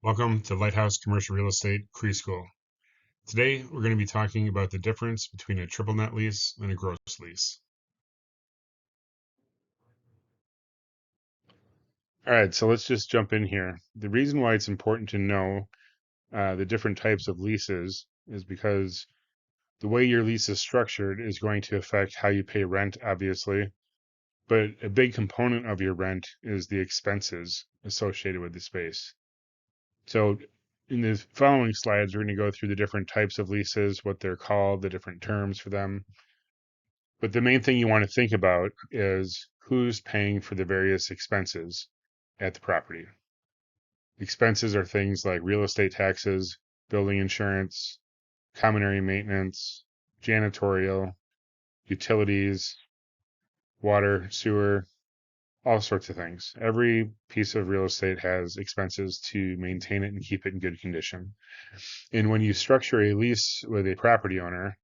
Welcome to Lighthouse Commercial Real Estate CRE School. Today, we're going to be talking about the difference between a triple net lease and a gross lease. All right, so let's just jump in here. The reason why it's important to know the different types of leases is because the way your lease is structured is going to affect how you pay rent, obviously. But a big component of your rent is the expenses associated with the space. So in the following slides, we're going to go through the different types of leases, what they're called, the different terms for them. But the main thing you want to think about is who's paying for the various expenses at the property. Expenses are things like real estate taxes, building insurance, common area maintenance, janitorial, utilities, water, sewer, all sorts of things. Every piece of real estate has expenses to maintain it and keep it in good condition. And when you structure a lease with a property owner,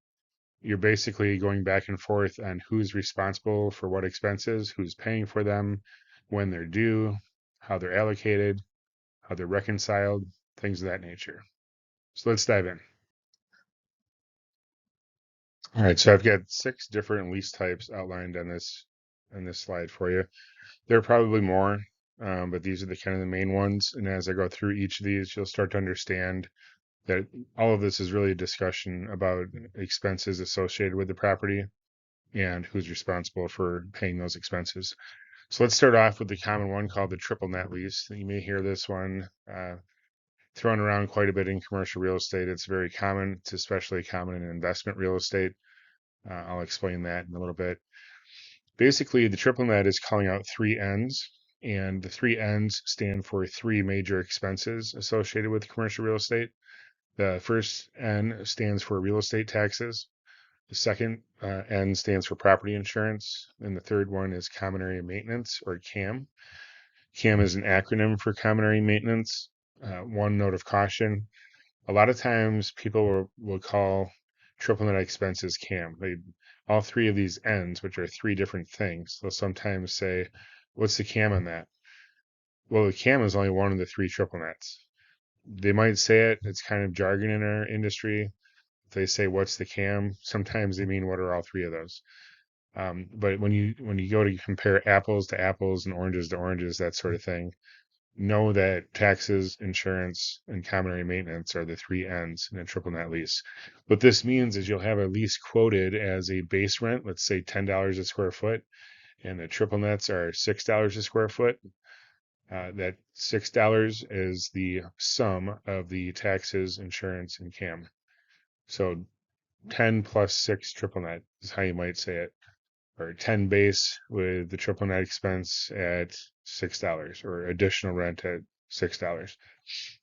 you're basically going back and forth on who's responsible for what expenses, who's paying for them, when they're due, how they're allocated, how they're reconciled, things of that nature. So let's dive in. All right, so I've got 6 different lease types outlined on this slide for you. There are probably more, but these are the kind of the main ones. And as I go through each of these, you'll start to understand that all of this is really a discussion about expenses associated with the property and who's responsible for paying those expenses. So let's start off with the common one called the triple net lease. You may hear this one thrown around quite a bit in commercial real estate. It's very common. It's especially common in investment real estate. I'll explain that in a little bit. Basically, the triple net is calling out 3 N's, and the 3 N's stand for 3 major expenses associated with commercial real estate. The first N stands for real estate taxes. The second N stands for property insurance, and the third one is common area maintenance, or CAM. CAM is an acronym for common area maintenance. One note of caution: a lot of times people will call triple net expenses CAM. All 3 of these N's, which are 3 different things, they'll sometimes say, "What's the CAM on that?" Well, the CAM is only one of the 3 triple nets. They might say it; it's kind of jargon in our industry. If they say, "What's the CAM?" sometimes they mean, what are all 3 of those? But when you go to compare apples to apples and oranges to oranges, that sort of thing, know that taxes, insurance, and common area maintenance are the 3 N's in a triple net lease. What this means is you'll have a lease quoted as a base rent, let's say $10 a square foot, and the triple nets are $6 a square foot. That $6 is the sum of the taxes, insurance, and CAM. So 10 plus 6 triple net is how you might say it, or 10 base with the triple net expense at $6, or additional rent at $6.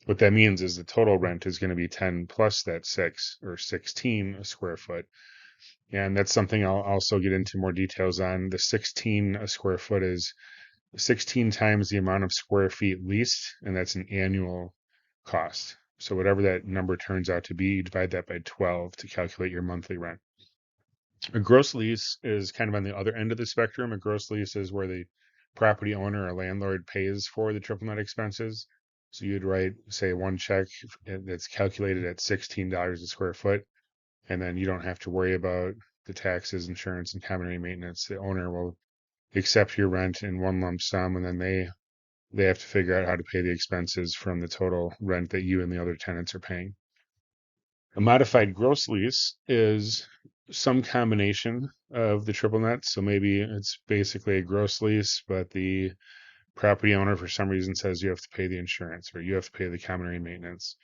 What that means is the total rent is going to be 10 plus that 6, or 16 a square foot. And that's something I'll also get into more details on. The 16 a square foot is 16 times the amount of square feet leased, and that's an annual cost. So whatever that number turns out to be, you divide that by 12 to calculate your monthly rent. A gross lease is kind of on the other end of the spectrum. A gross lease is where the property owner or landlord pays for the triple net expenses. So you'd write, say, one check that's calculated at $16 a square foot, and then you don't have to worry about the taxes, insurance, and common area maintenance. The owner will accept your rent in one lump sum, and then they have to figure out how to pay the expenses from the total rent that you and the other tenants are paying. A modified gross lease is some combination of the triple net. So maybe it's basically a gross lease, but the property owner for some reason says you have to pay the insurance or you have to pay the common area maintenance.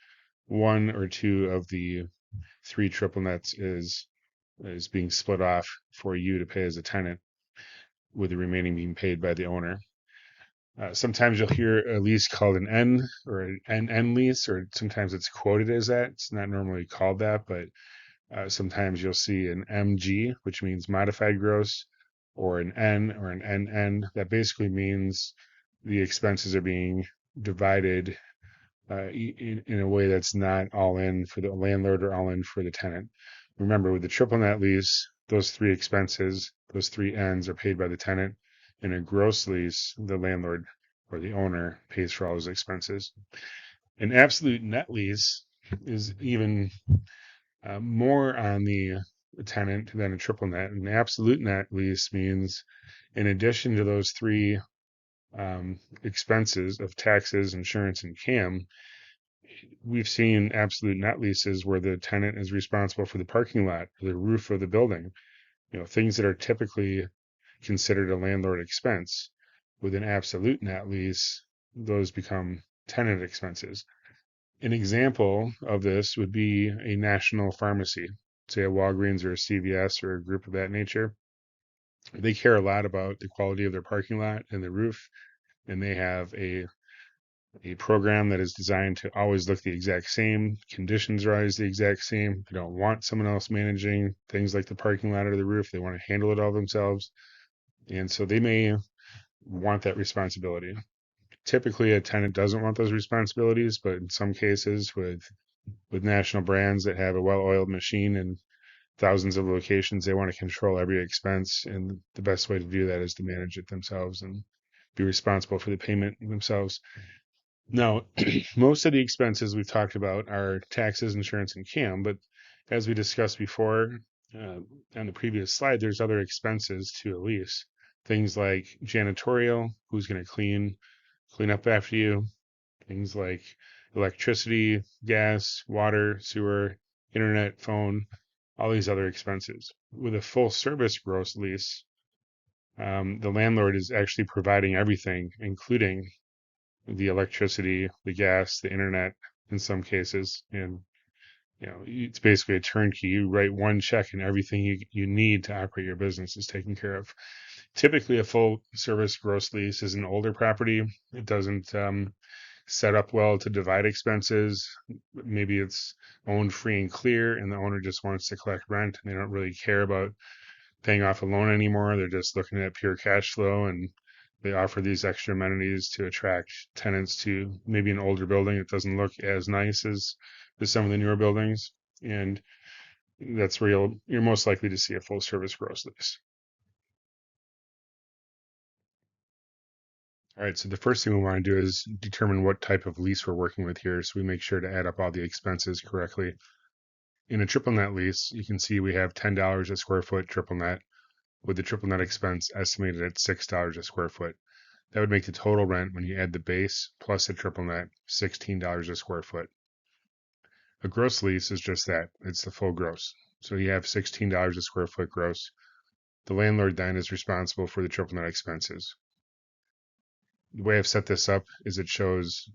1 or 2 of the 3 triple nets is being split off for you to pay as a tenant, with the remaining being paid by the owner. Sometimes you'll hear a lease called an N or an NN lease, or sometimes it's quoted as that. It's not normally called that, but sometimes you'll see an MG, which means modified gross, or an N or an NN. That basically means the expenses are being divided in a way that's not all in for the landlord or all in for the tenant. Remember, with the triple net lease, those 3 expenses, those 3 N's are paid by the tenant. In a gross lease, the landlord or the owner pays for all those expenses. An absolute net lease is even more on the tenant than a triple net. An absolute net lease means, in addition to those three expenses of taxes, insurance, and CAM, we've seen absolute net leases where the tenant is responsible for the parking lot, or the roof of the building, things that are typically considered a landlord expense. With an absolute net lease, those become tenant expenses. An example of this would be a national pharmacy, say a Walgreens or a CVS or a group of that nature. They care a lot about the quality of their parking lot and the roof, and they have a program that is designed to always look the exact same. Conditions are always the exact same. They don't want someone else managing things like the parking lot or the roof. They want to handle it all themselves. And so they may want that responsibility. Typically, a tenant doesn't want those responsibilities, but in some cases, with national brands that have a well-oiled machine and thousands of locations, they want to control every expense, and the best way to do that is to manage it themselves and be responsible for the payment themselves. Now, most of the expenses we've talked about are taxes, insurance, and CAM, but as we discussed before uh, on the previous slide, there's other expenses to a lease. Things like janitorial, who's going to clean up after you, things like electricity, gas, water, sewer, internet, phone, all these other expenses. With a full service gross lease, the landlord is actually providing everything, including the electricity, the gas, the internet in some cases. And it's basically a turnkey. You write one check and everything you need to operate your business is taken care of. Typically, a full service gross lease is an older property. It doesn't set up well to divide expenses. Maybe it's owned free and clear, and the owner just wants to collect rent, and they don't really care about paying off a loan anymore. They're just looking at pure cash flow, and they offer these extra amenities to attract tenants to maybe an older building. It doesn't look as nice as some of the newer buildings, and that's where you're most likely to see a full service gross lease. All right, so the first thing we want to do is determine what type of lease we're working with here, so we make sure to add up all the expenses correctly. In a triple net lease, you can see we have $10 a square foot triple net, with the triple net expense estimated at $6 a square foot. That would make the total rent when you add the base plus the triple net $16 a square foot. A gross lease is just that, it's the full gross. So you have $16 a square foot gross. The landlord then is responsible for the triple net expenses. The way I've set this up is it shows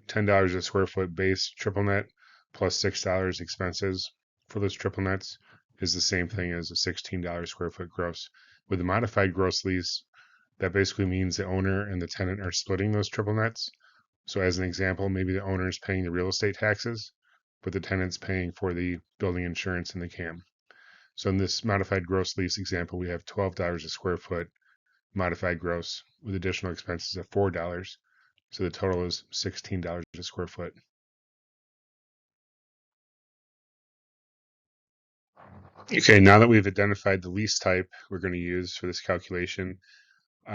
$10 a square foot base triple net plus $6 expenses for those triple nets is the same thing as a $16 square foot gross. With a modified gross lease, that basically means the owner and the tenant are splitting those triple nets. So as an example, maybe the owner is paying the real estate taxes, but the tenant's paying for the building insurance and the CAM. So in this modified gross lease example, we have $12 a square foot modified gross with additional expenses of $4. So the total is $16 a square foot. Okay, now that we've identified the lease type we're going to use for this calculation,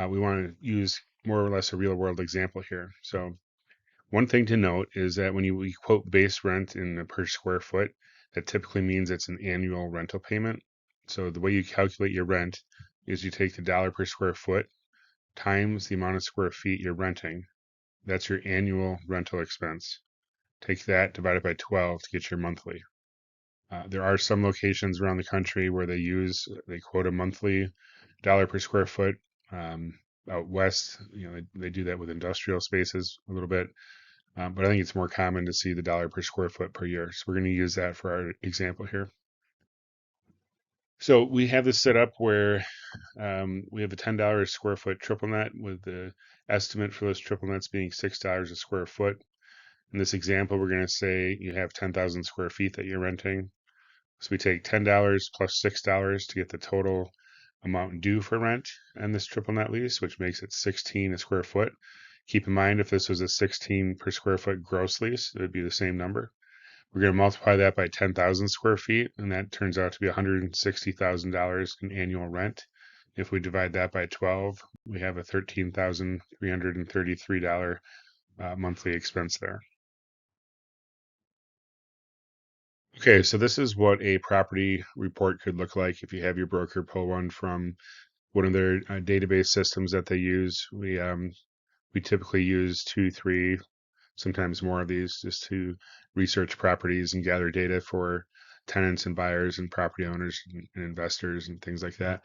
we want to use more or less a real world example here. So one thing to note is that when we quote base rent in the per square foot, that typically means it's an annual rental payment. So the way you calculate your rent is you take the dollar per square foot times the amount of square feet you're renting. That's your annual rental expense. Take that divided by 12 to get your monthly. There are some locations around the country where they quote a monthly dollar per square foot. Out west, they do that with industrial spaces a little bit. But I think it's more common to see the dollar per square foot per year. So we're going to use that for our example here. So we have this set up where we have a $10 square foot triple net with the estimate for those triple nets being $6 a square foot. In this example, we're going to say you have 10,000 square feet that you're renting. So we take $10 plus $6 to get the total amount due for rent on this triple net lease, which makes it 16 a square foot. Keep in mind, if this was a 16 per square foot gross lease, it would be the same number. We're going to multiply that by 10,000 square feet, and that turns out to be $160,000 in annual rent. If we divide that by 12, we have a $13,333 monthly expense there. Okay, so this is what a property report could look like if you have your broker pull one from one of their database systems that they use. We typically use two, three, sometimes more of these just to research properties and gather data for tenants and buyers and property owners and investors and things like that.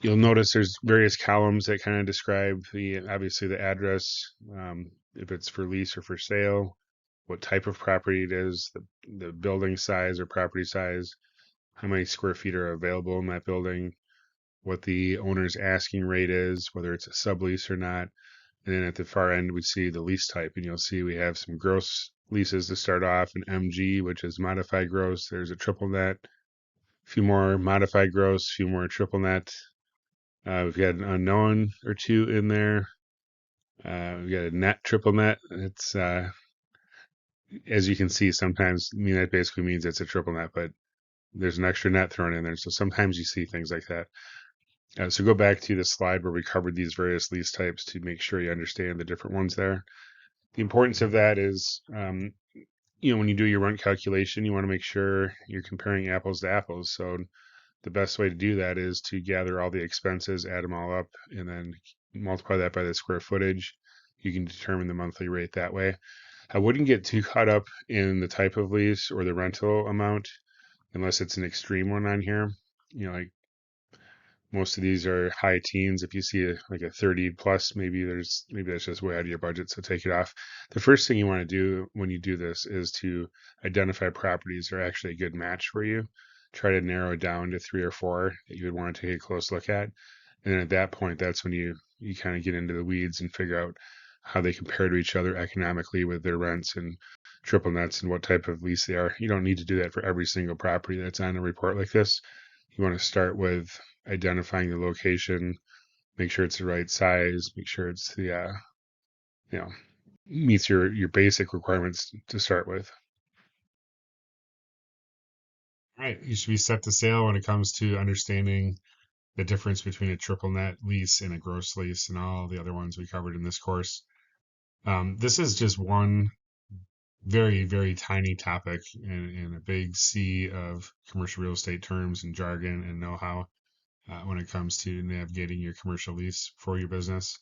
You'll notice there's various columns that kind of describe the obviously the address, if it's for lease or for sale, what type of property it is, the building size or property size, how many square feet are available in that building, what the owner's asking rate is, whether it's a sublease or not. And then at the far end, we see the lease type, and you'll see we have some gross leases to start off, an MG, which is modified gross. There's a triple net, a few more modified gross, a few more triple net. We've got an unknown or two in there. We've got a net, triple net. It's as you can see, sometimes that basically means it's a triple net, but there's an extra net thrown in there. So sometimes you see things like that. So go back to the slide where we covered these various lease types to make sure you understand the different ones there. The importance of that is, when you do your rent calculation, you want to make sure you're comparing apples to apples. So the best way to do that is to gather all the expenses, add them all up, and then multiply that by the square footage. You can determine the monthly rate that way. I wouldn't get too caught up in the type of lease or the rental amount unless it's an extreme one on here. Like most of these are high teens. If you see like a 30 plus, maybe that's just way out of your budget, so take it off. The first thing you want to do when you do this is to identify properties that are actually a good match for you. Try to narrow it down to 3 or 4 that you would want to take a close look at. And then at that point, that's when you kind of get into the weeds and figure out how they compare to each other economically with their rents and triple nets and what type of lease they are. You don't need to do that for every single property that's on a report like this. You want to start with identifying the location, make sure it's the right size, make sure it's the you know meets your basic requirements to start with. All right, you should be set to sail when it comes to understanding the difference between a triple net lease and a gross lease and all the other ones we covered in this course. This is just one very, very tiny topic in a big sea of commercial real estate terms and jargon and know-how when it comes to navigating your commercial lease for your business.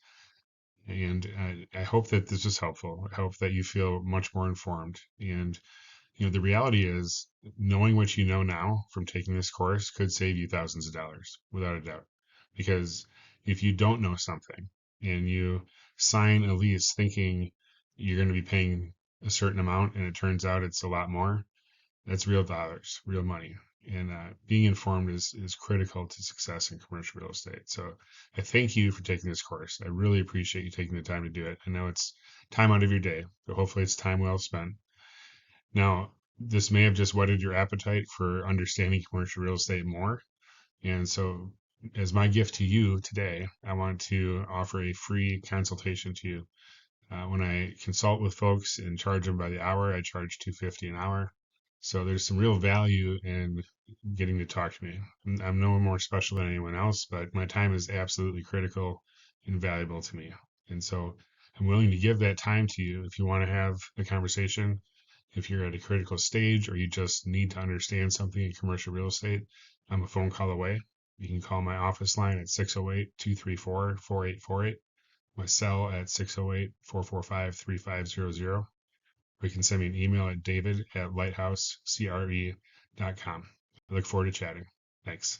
And I hope that this is helpful. I hope that you feel much more informed. And the reality is, knowing what you know now from taking this course could save you thousands of dollars, without a doubt. Because if you don't know something and you sign a lease thinking you're going to be paying a certain amount and it turns out it's a lot more, that's real dollars, real money. And being informed is critical to success in commercial real estate. So I thank you for taking this course. I really appreciate you taking the time to do it. I know it's time out of your day, but hopefully it's time well spent. Now, this may have just whetted your appetite for understanding commercial real estate more. And so, as my gift to you today, I want to offer a free consultation to you. When I consult with folks and charge them by the hour, I charge $250 an hour. So there's some real value in getting to talk to me. I'm no more special than anyone else, but my time is absolutely critical and valuable to me. And so I'm willing to give that time to you if you want to have a conversation. If you're at a critical stage or you just need to understand something in commercial real estate, I'm a phone call away. You can call my office line at 608-234-4848, my cell at 608-445-3500, or you can send me an email at david@lighthousecre.com. I look forward to chatting. Thanks.